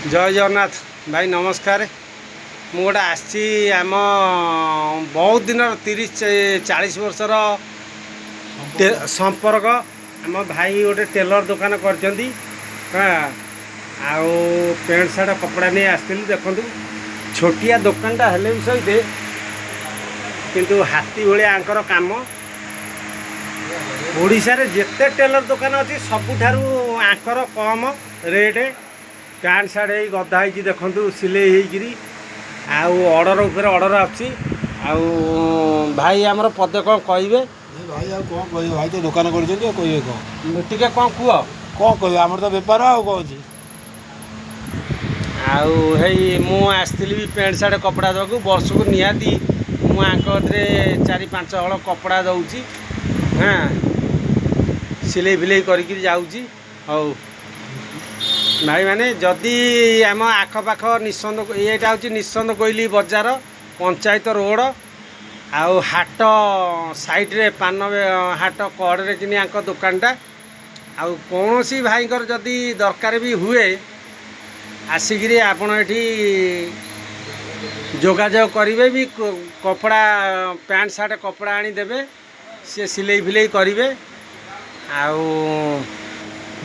जय जगन्नाथ भाई नमस्कार। मु गोटे आसी आम बहुत दिन 30-40 वर्षर संपर्क आम भाई गोटे टेलर दुकान कर पेंट सार्ट कपड़ा नहीं आसती देखु छोटिया दुकानटा हेले भी सहित किंतु हाथी भाया आंकर काम ओडिशा रे जेते टेलर दुकान अच्छी सबुठारू आंकर कम रेट पैंट सार्ट ही गदा हो देखु सिले आर्डर उपर ऑर्डर आसी भाई आमर पदे कौन कहे भाई आ कौन कह भाई तो दुकान कर कहे टे कौन कह कौन कह आम तो बेपार आ कौन मु आसती भी पैंट सार्ट कपड़ा देवाक वर्ष को निहाती मुझे 4-5 हल कपड़ा दूची हाँ सिले फिले करके जाऊँगी हौ भाई माने जदि आम आखपाख निस्संद येटा हूँ निस्संद कोइली बजार पंचायत रोड आउ हाट साइड रे पान हाट कड़े कि दुकानटा आउ कौन सी भाईकर जदि दरकार भी हुए आसिक आपण एठी जोगाजोग करेंगे भी कपड़ा पैंट सार्ट कपड़ा आनी देबे सी सिले फिले करेंगे आउ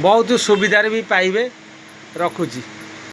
बहुत सुविधार भी पाइबे रखुची।